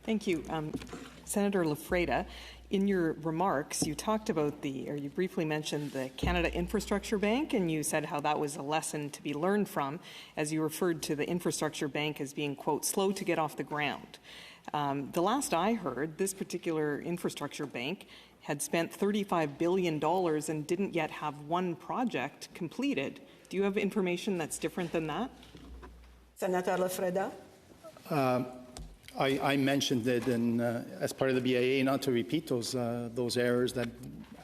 Thank you. Senator Lafreda, in your remarks, you talked about you briefly mentioned the Canada Infrastructure Bank, and you said how that was a lesson to be learned from, as you referred to the Infrastructure Bank as being, quote, slow to get off the ground. The last I heard, this particular infrastructure bank had spent $35 billion and didn't yet have one project completed. Do you have information that's different than that? Senator Lafreda. I mentioned it as part of the BIA, not to repeat those errors that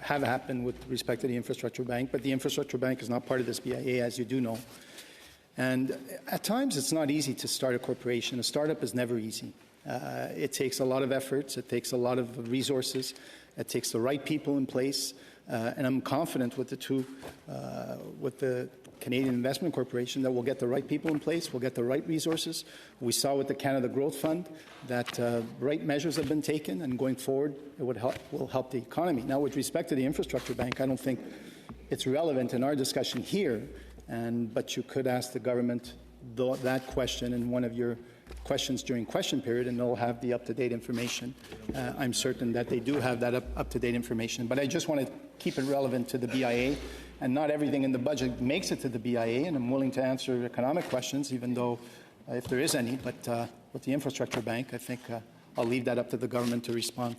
have happened with respect to the Infrastructure Bank, but the Infrastructure Bank is not part of this BIA, as you do know. And at times, it's not easy to start a corporation. A startup is never easy. It takes a lot of efforts. It takes a lot of resources. It takes the right people in place. And I'm confident with the Canadian Investment Corporation that we'll get the right people in place, we'll get the right resources. We saw with the Canada Growth Fund that right measures have been taken, and going forward, it will help the economy. Now, with respect to the Infrastructure Bank, I don't think it's relevant in our discussion here, but you could ask the government that question in one of your questions during question period, and they'll have the up-to-date information. I'm certain that they do have that up-to-date information, but I just want to keep it relevant to the BIA, and not everything in the budget makes it to the BIA, and I'm willing to answer economic questions, even though if there is any, but with the Infrastructure Bank, I think I'll leave that up to the government to respond.